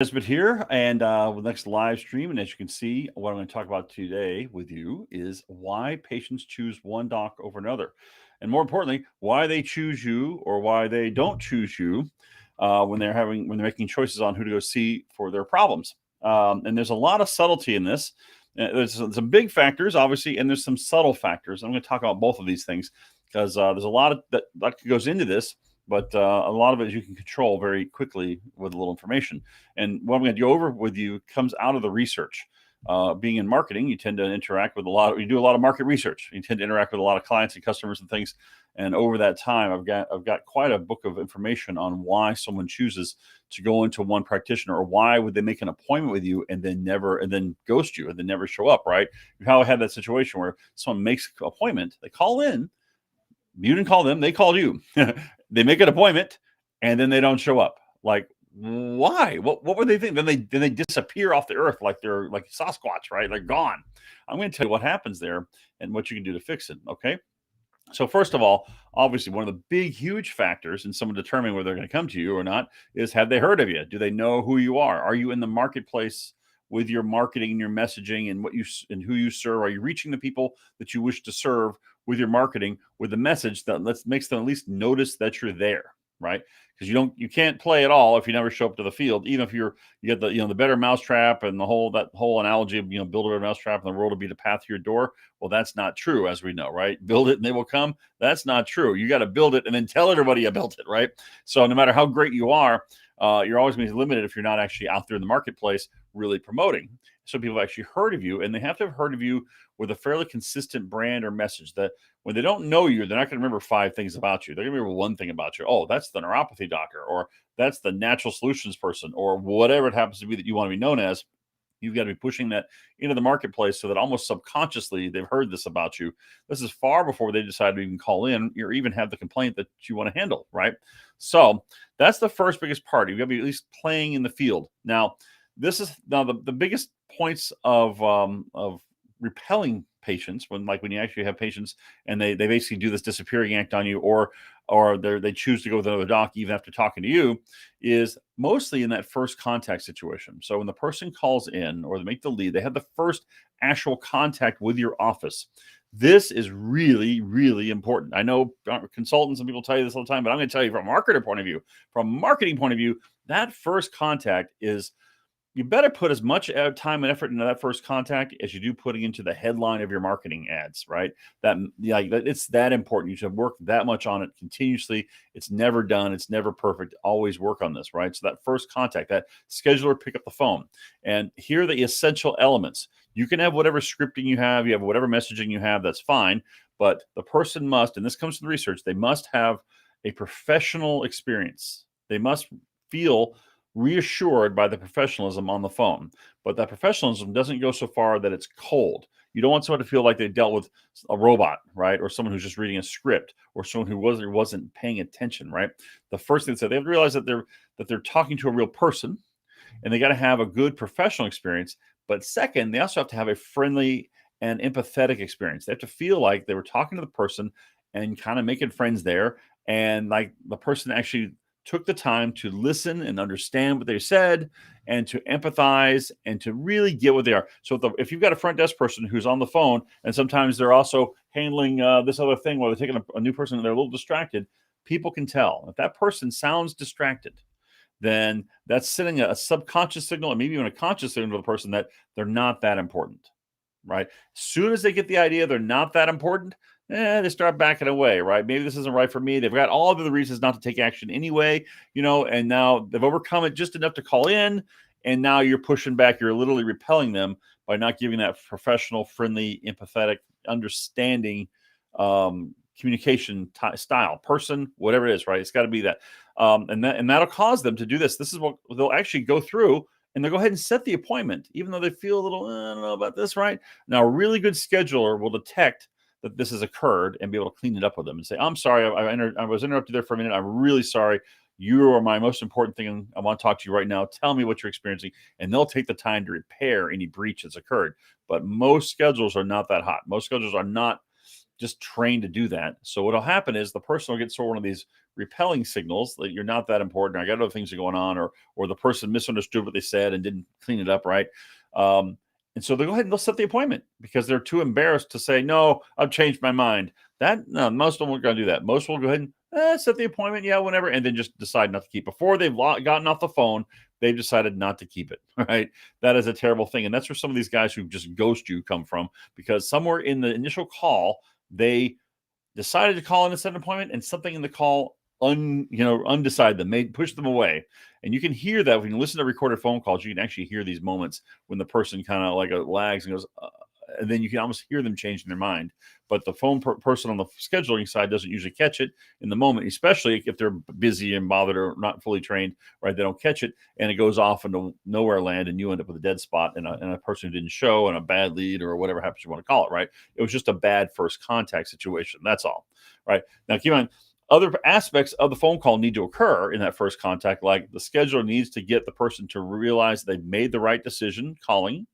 Nisbet here, and with next live stream. And as you can see, what I'm going to talk about today with you is why patients choose one doc over another, and more importantly, why they choose you or why they don't choose you when they're making choices on who to go see for their problems. And there's a lot of subtlety in this. There's some big factors, obviously, and there's some subtle factors. I'm going to talk about both of these things because there's a lot of that goes into this. But a lot of it you can control very quickly with a little information. And what I'm going to go over with you comes out of the research. Being in marketing, you tend to interact with you do a lot of market research. You tend to interact with a lot of clients and customers and things. And over that time, I've got quite a book of information on why someone chooses to go into one practitioner, or why would they make an appointment with you and then ghost you and then never show up. Right? You probably had that situation where someone makes an appointment, they call in, you didn't call them, they called you. They make an appointment and then they don't show up. Like, why? What were they thinking? Then they disappear off the earth like they're like Sasquatch, right? They're gone. I'm going to tell you what happens there and what you can do to fix it. Okay. So first of all, obviously, one of the big, huge factors in someone determining whether they're going to come to you or not is, have they heard of you? Do they know who you are? Are you in the marketplace with your marketing and your messaging and who you serve? Are you reaching the people that you wish to serve with your marketing, with the message that makes them at least notice that you're there, right? Because you can't play at all if you never show up to the field. Even if you get the better mousetrap and that whole analogy of build a better mousetrap and the world will be the path to your door. Well, that's not true, as we know, right? Build it and they will come. That's not true. You got to build it and then tell everybody you built it, right? So no matter how great you are, you're always going to be limited if you're not actually out there in the marketplace really promoting. So people have actually heard of you, and they have to have heard of you with a fairly consistent brand or message that when they don't know you, they're not going to remember 5 things about you. They're going to remember one thing about you. Oh, that's the neuropathy doctor, or that's the natural solutions person, or whatever it happens to be that you want to be known as. You've got to be pushing that into the marketplace so that almost subconsciously they've heard this about you. This is far before they decide to even call in or even have the complaint that you want to handle, right? So that's the first biggest part. You've got to be at least playing in the field. Now, this is the biggest points of repelling patients when you actually have patients and they basically do this disappearing act on you, or they choose to go with another doc even after talking to you, is mostly in that first contact situation. So when the person calls in or they make the lead, they have the first actual contact with your office. This is really, really important. I know consultants and people tell you this all the time, but I'm going to tell you from a marketer point of view, from a marketing point of view, that first contact is, you better put as much time and effort into that first contact as you do putting into the headline of your marketing ads, right? It's that important. You should work that much on it continuously. It's never done. It's never perfect. Always work on this, right? So that first contact, that scheduler, pick up the phone. And here are the essential elements. You can have whatever scripting you have whatever messaging you have, that's fine. But the person must, and this comes from the research, they must have a professional experience. They must feel reassured by the professionalism on the phone. But that professionalism doesn't go so far that it's cold. You don't want someone to feel like they dealt with a robot, right? Or someone who's just reading a script, or someone who wasn't paying attention, right? The first thing they have to realize that they're talking to a real person, and they got to have a good professional experience. But second, they also have to have a friendly and empathetic experience. They have to feel like they were talking to the person and kind of making friends there, and like the person actually took the time to listen and understand what they said, and to empathize and to really get what they are. So if you've got a front desk person who's on the phone and sometimes they're also handling this other thing while they're taking a new person and they're a little distracted, people can tell. If that person sounds distracted, then that's sending a subconscious signal, and maybe even a conscious signal to the person that they're not that important, right? As soon as they get the idea they're not that important, they start backing away, right? Maybe this isn't right for me. They've got all of the reasons not to take action anyway, and now they've overcome it just enough to call in, and now you're pushing back. You're literally repelling them by not giving that professional, friendly, empathetic, understanding communication style, person, whatever it is, right? It's got to be that. And that'll cause them to do this. This is what they'll actually go through, and they'll go ahead and set the appointment, even though they feel a little, I don't know about this, right? Now, a really good scheduler will detect that this has occurred and be able to clean it up with them and say, I'm sorry, I was interrupted there for a minute. I'm really sorry. You are my most important thing. I want to talk to you right now. Tell me what you're experiencing. And they'll take the time to repair any breach that's occurred. But most schedules are not that hot. Most schedules are not just trained to do that. So what'll happen is the person will get sort of one of these repelling signals that you're not that important. I got other things going on, or the person misunderstood what they said and didn't clean it up right. And so they go ahead and they'll set the appointment because they're too embarrassed to say, no, I've changed my mind. No, most of them are going to do that. Most will go ahead and set the appointment, yeah, whenever, and then just decide not to keep. Before they've gotten off the phone, they've decided not to keep it, right? That is a terrible thing. And that's where some of these guys who just ghost you come from, because somewhere in the initial call, they decided to call in and set an appointment, and something in the call undecided them, made push them away. And you can hear that when you listen to recorded phone calls. You can actually hear these moments when the person kind of like lags and goes, and then you can almost hear them changing their mind. But the phone person on the scheduling side doesn't usually catch it in the moment, especially if they're busy and bothered or not fully trained, right? They don't catch it, and it goes off into nowhere land, and you end up with a dead spot and a person who didn't show and a bad lead or whatever happens you want to call it, right? It was just a bad first contact situation. That's all, right? Now, keep in mind, other aspects of the phone call need to occur in that first contact, like the scheduler needs to get the person to realize they've made the right decision calling,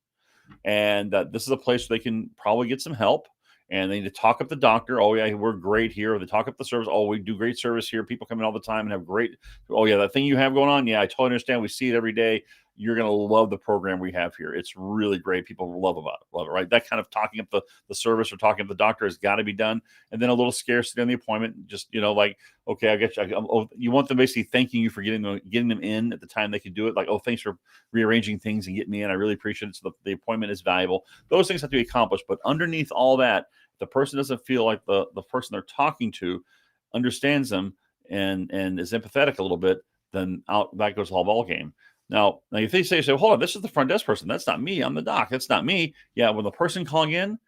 and that this is a place where they can probably get some help. And they need to talk up the doctor. Oh, yeah, we're great here. Or they talk up the service. Oh, we do great service here. People come in all the time and have great. Oh, yeah, that thing you have going on. Yeah, I totally understand. We see it every day. You're going to love the program we have here. It's really great. People love it, right? That kind of talking up the service or talking up the doctor has got to be done. And then a little scarcity on the appointment. Just, like, okay, I get you. You want them basically thanking you for getting them in at the time they can do it. Like, oh, thanks for rearranging things and getting me in. I really appreciate it. So the appointment is valuable. Those things have to be accomplished. But underneath all that, the person doesn't feel like the person they're talking to understands them and is empathetic a little bit, then out that goes the whole ball game. Now, if they say, hold on, this is the front desk person. That's not me. I'm the doc. That's not me. Yeah, when the person calling in,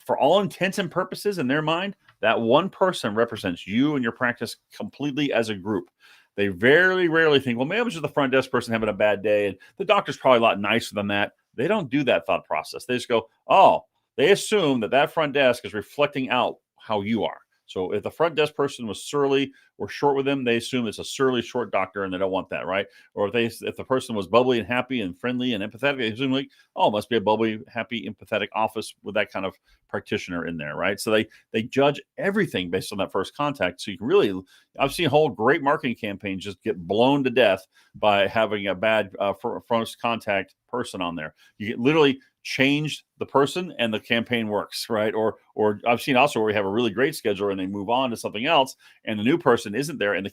for all intents and purposes in their mind, that one person represents you and your practice completely as a group. They very rarely think, well, maybe it was just the front desk person having a bad day, and the doctor's probably a lot nicer than that. They don't do that thought process. They just go, oh, they assume that front desk is reflecting out how you are. So if the front desk person was surly or short with them, they assume it's a surly, short doctor, and they don't want that, right? Or if the person was bubbly and happy and friendly and empathetic, they assume like, oh, it must be a bubbly, happy, empathetic office with that kind of practitioner in there, right? So they judge everything based on that first contact. So you can really, I've seen whole great marketing campaigns just get blown to death by having a bad first contact person on there. You get literally change the person and the campaign works, right? Or I've seen also where we have a really great scheduler and they move on to something else, and the new person isn't there, and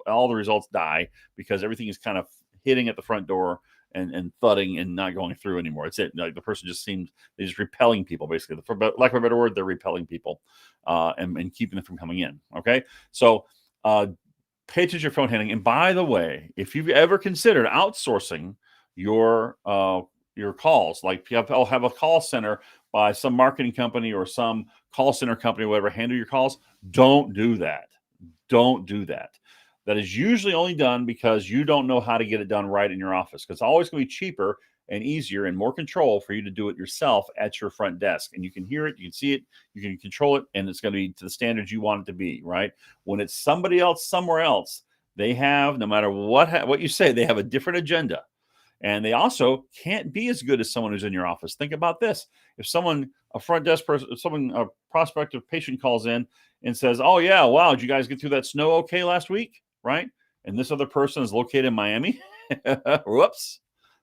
all the results die because everything is kind of hitting at the front door and thudding and not going through anymore. It's it. Like the person just seems they're just repelling people, basically. For lack of a better word, they're repelling people and keeping them from coming in. Okay, so pay attention to your phone handling. And by the way, if you've ever considered outsourcing your calls, like I'll have a call center by some marketing company or some call center company, whatever, handle your calls. Don't do that. Don't do that. That is usually only done because you don't know how to get it done right in your office. Because it's always going to be cheaper and easier and more control for you to do it yourself at your front desk. And you can hear it, you can see it, you can control it, and it's going to be to the standards you want it to be, right? When it's somebody else somewhere else, they have, no matter what you say, they have a different agenda. And they also can't be as good as someone who's in your office. Think about this. If a front desk person, a prospective patient calls in and says, oh, yeah, wow, did you guys get through that snow okay last week? Right? And this other person is located in Miami. Whoops.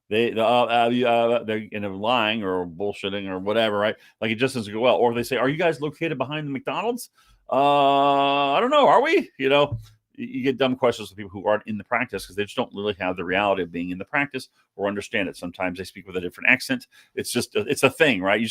They're lying or bullshitting or whatever, right? Like it just doesn't go well. Or they say, are you guys located behind the McDonald's? I don't know. Are we? You get dumb questions with people who aren't in the practice because they just don't really have the reality of being in the practice or understand it. Sometimes they speak with a different accent. It's a thing, right?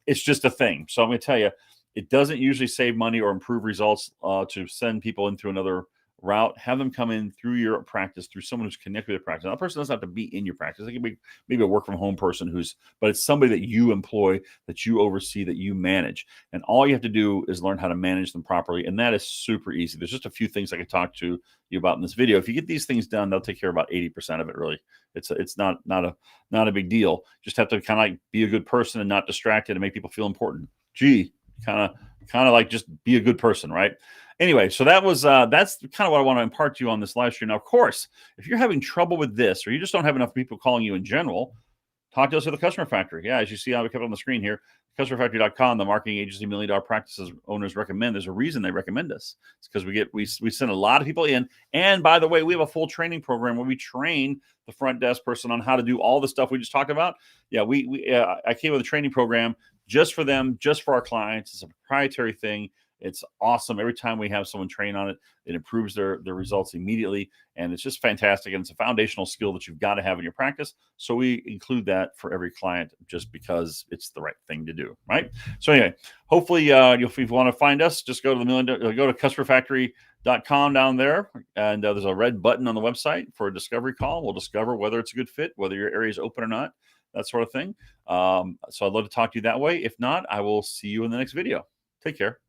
It's just a thing. So I'm going to tell you, it doesn't usually save money or improve results to send people in through another route. Have them come in through your practice, through someone who's connected with the practice. Now, that person doesn't have to be in your practice. They can be maybe a work from home person but it's somebody that you employ, that you oversee, that you manage. And all you have to do is learn how to manage them properly. And that is super easy. There's just a few things I could talk to you about in this video. If you get these things done, they'll take care of about 80% of it, really. It's not a big deal. Just have to kind of like be a good person and not distracted and make people feel important. Kind of like just be a good person, right? Anyway, so that's kind of what I want to impart to you on this live stream. Now, of course, if you're having trouble with this, or you just don't have enough people calling you in general, talk to us at the Customer Factory. Yeah, as you see, I kept on the screen here, customerfactory.com, the marketing agency million-dollar practices owners recommend. There's a reason they recommend us. It's because we send a lot of people in. And by the way, we have a full training program where we train the front desk person on how to do all the stuff we just talked about. Yeah, I came with a training program just for them, just for our clients. It's a proprietary thing. It's awesome. Every time we have someone train on it, it improves their results immediately. And it's just fantastic. And it's a foundational skill that you've got to have in your practice. So we include that for every client just because it's the right thing to do. Right. So anyway, hopefully if you want to find us, just go to go to customerfactory.com down there. And there's a red button on the website for a discovery call. We'll discover whether it's a good fit, whether your area is open or not, that sort of thing. So I'd love to talk to you that way. If not, I will see you in the next video. Take care.